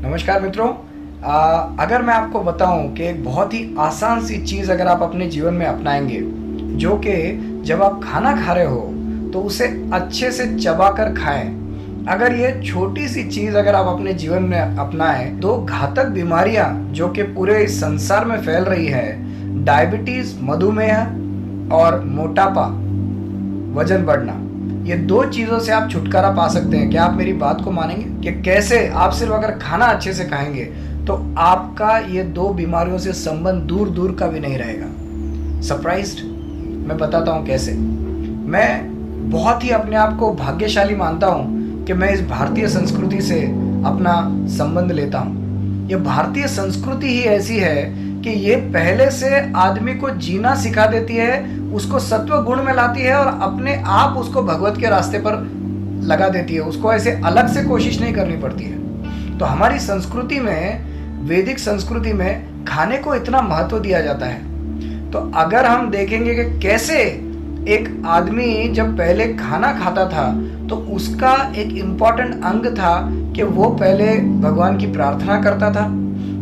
नमस्कार मित्रों। अगर मैं आपको बताऊं कि एक बहुत ही आसान सी चीज़ अगर आप अपने जीवन में अपनाएंगे, जो कि जब आप खाना खा रहे हो तो उसे अच्छे से चबा कर खाएं। अगर ये छोटी सी चीज़ अगर आप अपने जीवन में अपनाएं तो घातक बीमारियां जो कि पूरे इस संसार में फैल रही है, डायबिटीज़, मधुमेह और मोटापा, वजन बढ़ना, ये दो चीज़ों से आप छुटकारा पा सकते हैं। क्या आप मेरी बात को मानेंगे कि कैसे आप सिर्फ अगर खाना अच्छे से खाएंगे तो आपका ये दो बीमारियों से संबंध दूर दूर का भी नहीं रहेगा। सरप्राइज्ड? मैं बताता हूँ कैसे। मैं बहुत ही अपने आप को भाग्यशाली मानता हूँ कि मैं इस भारतीय संस्कृति से अपना संबंध लेता हूँ। ये भारतीय संस्कृति ही ऐसी है कि ये पहले से आदमी को जीना सिखा देती है, उसको सत्व गुण में लाती है और अपने आप उसको भगवत के रास्ते पर लगा देती है। उसको ऐसे अलग से कोशिश नहीं करनी पड़ती है। तो हमारी संस्कृति में, वैदिक संस्कृति में खाने को इतना महत्व दिया जाता है। तो अगर हम देखेंगे कि कैसे एक आदमी जब पहले खाना खाता था तो उसका एक इम्पॉर्टेंट अंग था कि वो पहले भगवान की प्रार्थना करता था।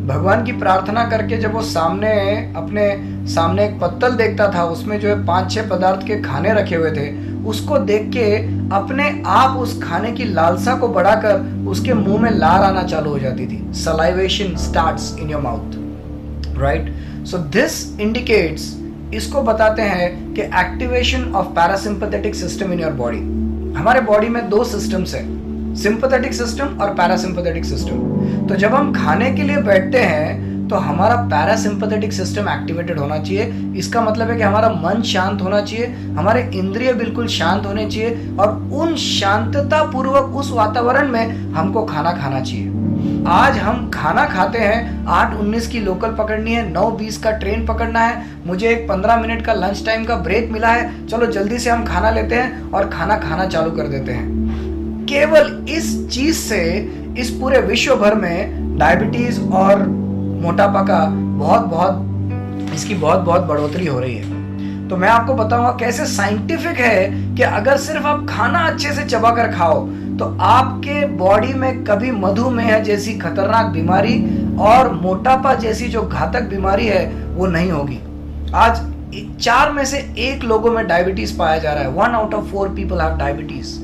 भगवान की प्रार्थना करके जब वो अपने सामने एक पत्तल देखता था, उसमें जो है 5-6 पदार्थ के खाने रखे हुए थे, उसको देख के अपने आप उस खाने की लालसा को बढ़ाकर उसके मुंह में लार आना चालू हो जाती थी। Salivation starts in your mouth, right? So this indicates, इसको बताते हैं कि activation of parasympathetic system in your body. हमारे बॉडी में दो सिस्टम्स हैं, सिंपैथेटिक सिस्टम और पैरासिम्पथेटिक सिस्टम। तो जब हम खाने के लिए बैठते हैं तो हमारा पैरासिम्पथेटिक सिस्टम एक्टिवेटेड होना चाहिए। इसका मतलब है कि हमारा मन शांत होना चाहिए, हमारे इंद्रिय बिल्कुल शांत होने चाहिए और उन शांतता पूर्वक उस वातावरण में हमको खाना खाना चाहिए। आज हम खाना खाते हैं, 8:19 की लोकल पकड़नी है, 9:20 का ट्रेन पकड़ना है, मुझे एक 15 मिनट का लंच टाइम का ब्रेक मिला है, चलो जल्दी से हम खाना लेते हैं और खाना खाना चालू कर देते हैं। केवल इस चीज से इस पूरे विश्व भर में डायबिटीज और मोटापा का इसकी बहुत बढ़ोतरी हो रही है। तो मैं आपको बताऊंगा कैसे साइंटिफिक है कि अगर सिर्फ आप खाना अच्छे से चबा कर खाओ तो आपके बॉडी में कभी मधुमेह जैसी खतरनाक बीमारी और मोटापा जैसी जो घातक बीमारी है वो नहीं होगी। आज 4 में से 1 लोगों में डायबिटीज पाया जा रहा है। 1 out of 4 people have diabetes.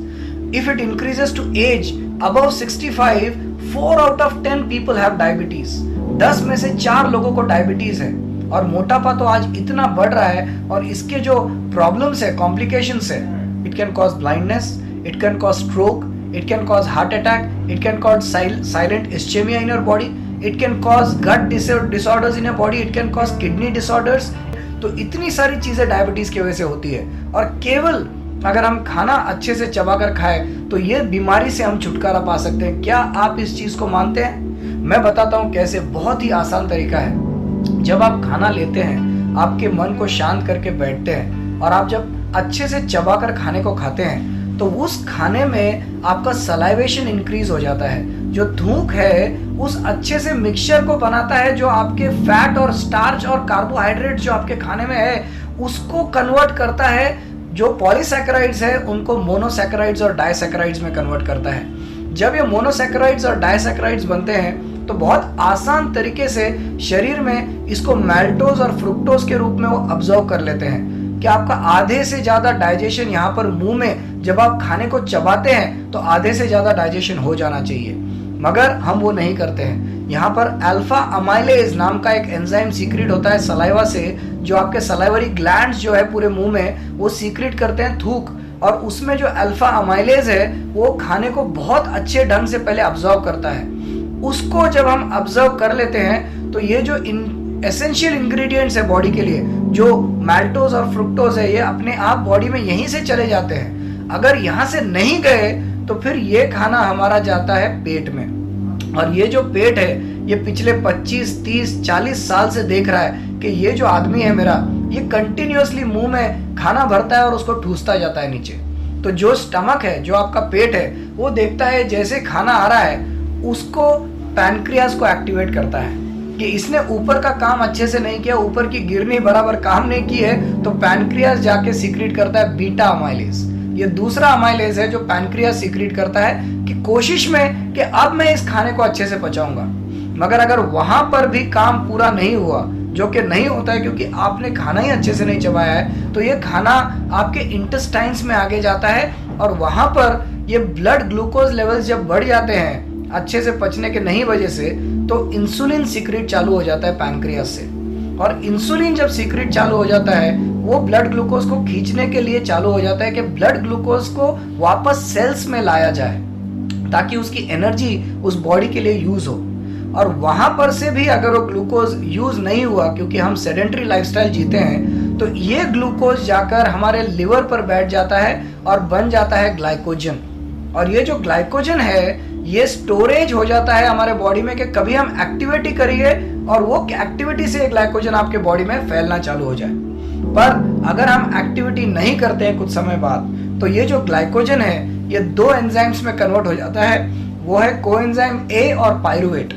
If it increases to age above 65, 4 out of 10 people have diabetes. 10 में से 4 लोगों को डायबिटीज है। और मोटापा तो आज इतना बढ़ रहा है और इसके जो प्रॉब्लम्स है, कॉम्प्लिकेशंस है, it can cause blindness, it can cause stroke, it can cause heart attack, it can cause silent ischemia in your body, it can cause gut disorders in your body, it can cause kidney disorders. तो इतनी सारी चीजें diabetes की वजह से होती है और केवल अगर हम खाना अच्छे से चबाकर खाएं तो ये बीमारी से हम छुटकारा पा सकते हैं। क्या आप इस चीज को मानते हैं? मैं बताता हूं कैसे। बहुत ही आसान तरीका है। जब आप खाना लेते हैं, आपके मन को शांत करके बैठते हैं और आप जब अच्छे से चबाकर खाने को खाते हैं तो उस खाने में आपका सलाइवेशन इंक्रीज हो जाता है। जो थूक है उस अच्छे से मिक्सचर को बनाता है, जो आपके फैट और स्टार्च और कार्बोहाइड्रेट जो आपके खाने में है उसको कन्वर्ट करता है। जो पॉलीसैकेराइड्स है उनको मोनोसैकेराइड्स और डाइसैकेराइड्स में कन्वर्ट करता है। जब ये मोनोसैकेराइड्स और डाइसैकेराइड्स बनते हैं तो बहुत आसान तरीके से शरीर में इसको मैल्टोज और फ्रुक्टोज के रूप में वो ऑब्जर्व कर लेते हैं कि आपका आधे से ज्यादा डाइजेशन यहाँ पर मुंह में जब आप खाने को चबाते हैं तो आधे से ज्यादा डाइजेशन हो जाना चाहिए, मगर हम वो नहीं करते हैं। यहाँ पर अल्फा अमाइलेज नाम का एक एंजाइम सीक्रेट होता है सलाइवा से, जो आपके सलाइवरी ग्लैंड्स जो है पूरे मुंह में वो सीक्रेट करते हैं थूक, और उसमें जो अल्फा अमाइलेज है वो खाने को बहुत अच्छे ढंग से पहले ऑब्जर्व करता है। उसको जब हम ऑब्जर्व कर लेते हैं तो ये जो एसेंशियल इंग्रेडिएंट्स है बॉडी के लिए, जो मैल्टोज और फ्रुक्टोज है, ये अपने आप बॉडी में यहीं से चले जाते हैं। अगर यहाँ से नहीं गए तो फिर ये खाना हमारा जाता है पेट में, और ये जो पेट है ये पिछले 25, 30, 40 साल से देख रहा है कि ये जो आदमी है मेरा, ये कंटिन्यूअसली मुंह में खाना भरता है और उसको ठूसता जाता है नीचे। तो जो स्टमक है, जो आपका पेट है, वो देखता है जैसे खाना आ रहा है उसको पैनक्रियास को एक्टिवेट करता है कि इसने ऊपर का काम अच्छे से नहीं किया, ऊपर की गिरनी बराबर काम नहीं की है, तो पैनक्रियास जाके सीक्रेट करता है बीटा अमाइलेज। ये दूसरा अमाइलेज है जो पैनक्रियास सीक्रेट करता है कि कोशिश में कि अब मैं इस खाने को अच्छे से पचाऊंगा। मगर अगर वहां पर भी काम पूरा नहीं हुआ, जो कि नहीं होता है क्योंकि आपने खाना ही अच्छे से नहीं चबाया है, तो ये खाना आपके इंटेस्टाइन्स में आगे जाता है और वहां पर ये ब्लड ग्लूकोज लेवल्स जब बढ़ जाते हैं अच्छे से पचने के नहीं वजह से, तो इंसुलिन सीक्रेट चालू हो जाता है पैनक्रियास से। और इंसुलिन जब सीक्रेट चालू हो जाता है, वो ब्लड ग्लूकोज को खींचने के लिए चालू हो जाता है कि ब्लड ग्लूकोज को वापस सेल्स में लाया जाए ताकि उसकी एनर्जी उस बॉडी के लिए यूज हो। और वहां पर से भी अगर वो ग्लूकोज यूज नहीं हुआ, क्योंकि हम सेडेंटरी लाइफस्टाइल जीते हैं, तो ये ग्लूकोज जाकर हमारे लिवर पर बैठ जाता है और बन जाता है ग्लाइकोजन। और ये जो ग्लाइकोजन है ये स्टोरेज हो जाता है हमारे बॉडी में कि कभी हम एक्टिविटी करिए और वो एक्टिविटी से ग्लाइकोजन आपके बॉडी में फैलना चालू हो जाए। पर अगर हम एक्टिविटी नहीं करते हैं कुछ समय बाद, तो ये जो ग्लाइकोजन है ये दो एंजाइम्स में कन्वर्ट हो जाता है। वो है कोएंजाइम ए और पायरुवेट।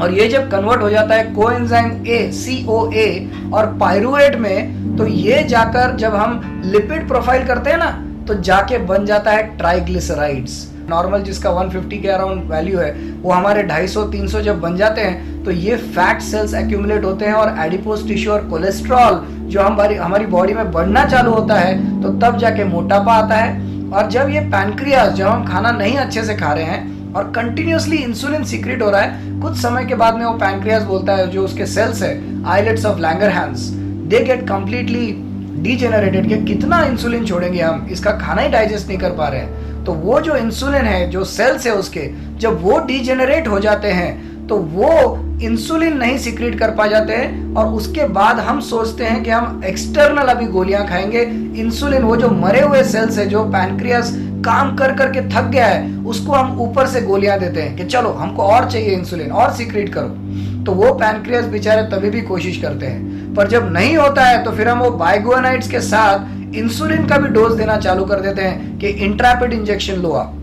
और ये जब कन्वर्ट हो जाता है कोएंजाइम ए CoA और पायरुवेट में, तो ये जाकर जब हम लिपिड प्रोफाइल करते हैं ना, तो जाके बन जाता है ट्राइग्लिसराइड्स। नॉर्मल जिसका 150 के अराउंड वैल्यू है, वो हमारे 250-300 जब बन जाते हैं, तो ये फैट सेल्स एक्यूमुलेट होते हैं और एडिपोज टिश्यू और कोलेस्ट्रॉल जो हमारी बॉडी में बढ़ना चालू होता है, तो तब जाके मोटापा आता है। और जब ये पैनक्रियास, जब हम खाना नहीं अच्छे से खा रहे हैं और कंटिन्यूअसली इंसुलिन सीक्रेट हो रहा है, कुछ समय के बाद में वो पैनक्रियास बोलता है, जो उसके सेल्स है islets of Langerhans, they get completely degenerated कि कितना इंसुलिन छोड़ेंगे हम, इसका खाना ही डाइजेस्ट नहीं कर पा रहे हैं। तो वो जो इंसुलिन है, जो सेल्स है उसके, जब वो डीजेनरेट हो जाते हैं तो वो इंसुलिन नहीं सीक्रेट कर पा जाते हैं और उसके बाद हम सोचते हैं कि हम एक्सटर्नल अभी गोलियां खाएंगे। इंसुलिन, वो जो मरे हुए सेल्स है, जो पैनक्रियास काम कर करके थक गया है, उसको हम ऊपर से गोलियां देते हैं कि चलो हमको और चाहिए इंसुलिन, और सीक्रेट करो। तो वो पैनक्रियास बेचारे तभी भी कोशिश करते हैं, पर जब नहीं होता है तो फिर हम वो बाइगुआनाइड्स के साथ इंसुलिन का भी डोज देना चालू कर देते हैं कि इंट्रैपिड इंजेक्शन लो आप,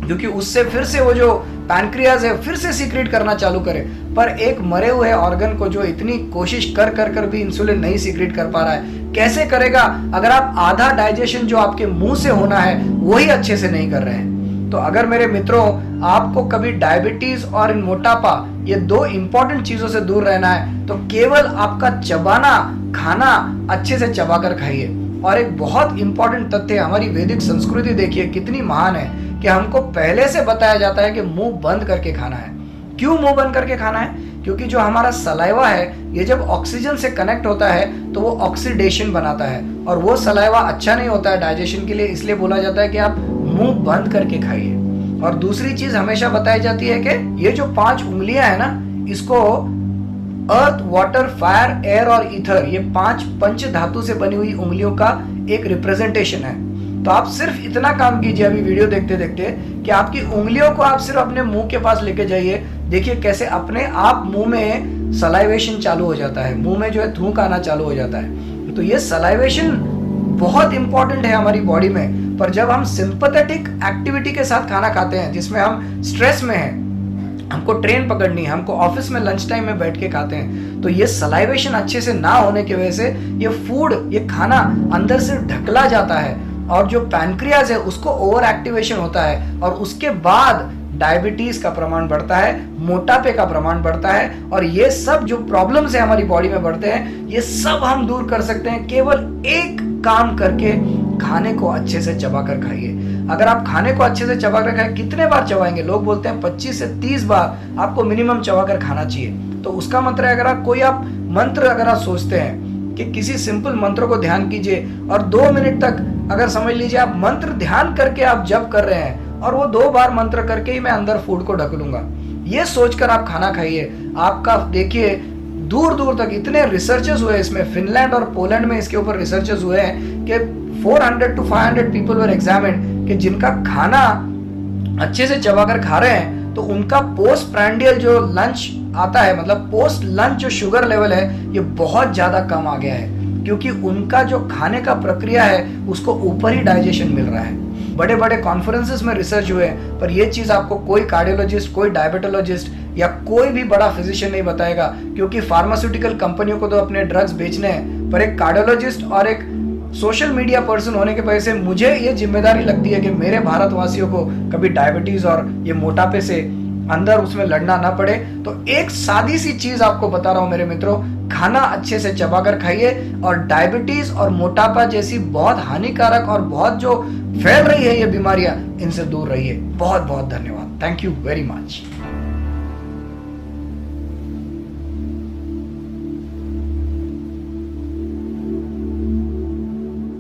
क्योंकि उससे फिर से वो जो पैनक्रियाज है फिर से सीक्रेट करना चालू करे। पर एक मरे हुए ऑर्गन को जो इतनी कोशिश कर कर कर भी इंसुलिन नहीं सीक्रेट कर पा रहा है, कैसे करेगा अगर आप आधा डाइजेशन जो आपके मुंह से होना है वही अच्छे से नहीं कर रहे हैं। तो अगर मेरे मित्रों आपको कभी डायबिटीज और मोटापा, ये दो इंपॉर्टेंट चीजों से दूर रहना है, तो केवल आपका चबाना, खाना अच्छे से चबाकर खाइए। और एक बहुत इंपॉर्टेंट तथ्य, हमारी वैदिक संस्कृति देखिए कितनी महान है कि हमको पहले से बताया जाता है कि मुंह बंद करके खाना है। क्यों मुंह बंद करके खाना है? क्योंकि जो हमारा सलाइवा है, ये जब ऑक्सीजन से कनेक्ट होता है तो वो ऑक्सीडेशन बनाता है और वो सलाइवा अच्छा नहीं होता है डाइजेशन के लिए, इसलिए बोला जाता है कि आप मुंह बंद करके खाइए। और दूसरी चीज हमेशा बताई जाती है कि ये जो 5 उंगलियां है ना, इसको अर्थ, वाटर, फायर, एयर और ईथर, ये 5 पंच धातु से बनी हुई उंगलियों का एक रिप्रेजेंटेशन है। तो आप सिर्फ इतना काम कीजिए अभी वीडियो देखते देखते कि आपकी उंगलियों को आप सिर्फ अपने मुंह के पास लेके जाइए। देखिए कैसे अपने आप मुंह में सलाइवेशन चालू हो जाता है, मुंह में जो है थूक आना चालू हो जाता है। तो ये सलाइवेशन बहुत इंपॉर्टेंट है हमारी बॉडी में। पर जब हम सिंपैथेटिक एक्टिविटी के साथ खाना खाते हैं, जिसमें हम स्ट्रेस में हैं, हमको ट्रेन पकड़नी है, हमको ऑफिस में लंच टाइम में बैठ के खाते हैं, तो ये सलाइवेशन अच्छे से ना होने की वजह से ये फूड, ये खाना अंदर से ढकला जाता है और जो पैनक्रियाज है उसको ओवर एक्टिवेशन होता है और उसके बाद डायबिटीज का प्रमाण बढ़ता है, मोटापे का प्रमाण बढ़ता है। और ये सब जो प्रॉब्लम्स है हमारी बॉडी में बढ़ते हैं, ये सब हम दूर कर सकते हैं केवल एक काम करके, खाने को अच्छे से चबाकर खाइए। अगर आप खाने को अच्छे से चबाकर खाएं, कितने बार चबाएंगे? लोग बोलते हैं 25 से 30 बार आपको मिनिमम चबाकर खाना चाहिए। तो उसका मंत्र है, अगर आप कोई मंत्र अगर आप सोचते हैं कि किसी सिंपल मंत्र को ध्यान कीजिए और 2 मिनट तक अगर समझ लीजिए आप मंत्र ध्यान करके आप जप कर रहे हैं और वो 2 बार मंत्र करके ही मैं अंदर फूड को ढक लूंगा, ये सोचकर आप खाना खाइए। आपका देखिए दूर दूर तक इतने रिसर्चेस हुए इसमें, फिनलैंड और पोलैंड में इसके ऊपर रिसर्चेस हुए हैं कि 400 to 500 पीपल वर एग्जामिन्ड कि जिनका खाना अच्छे से चबाकर खा रहे हैं तो उनका पोस्ट प्रांडियल जो लंच आता है, मतलब पोस्ट लंच जो शुगर लेवल है, ये बहुत ज्यादा कम आ गया है, क्योंकि उनका जो खाने का प्रक्रिया है उसको ऊपर ही डाइजेशन मिल रहा है। बड़े बड़े कॉन्फ्रेंसेस में रिसर्च हुए, पर ये चीज आपको कोई कार्डियोलॉजिस्ट, कोई डायबिटोलॉजिस्ट या कोई भी बड़ा फिजिशियन नहीं बताएगा, क्योंकि फार्मास्यूटिकल कंपनियों को तो अपने ड्रग्स बेचने हैं, पर एक कार्डियोलॉजिस्ट और एक सोशल मीडिया पर्सन होने की वजह से मुझे ये जिम्मेदारी लगती है कि मेरे भारतवासियों को कभी डायबिटीज और ये मोटापे से अंदर उसमें लड़ना ना पड़े। तो एक सादी सी चीज आपको बता रहा हूं मेरे मित्रों, खाना अच्छे से चबाकर खाइए और डायबिटीज और मोटापा जैसी बहुत हानिकारक और बहुत जो फैल रही है ये बीमारियां, इनसे दूर रहिए। बहुत बहुत धन्यवाद। Thank you very much.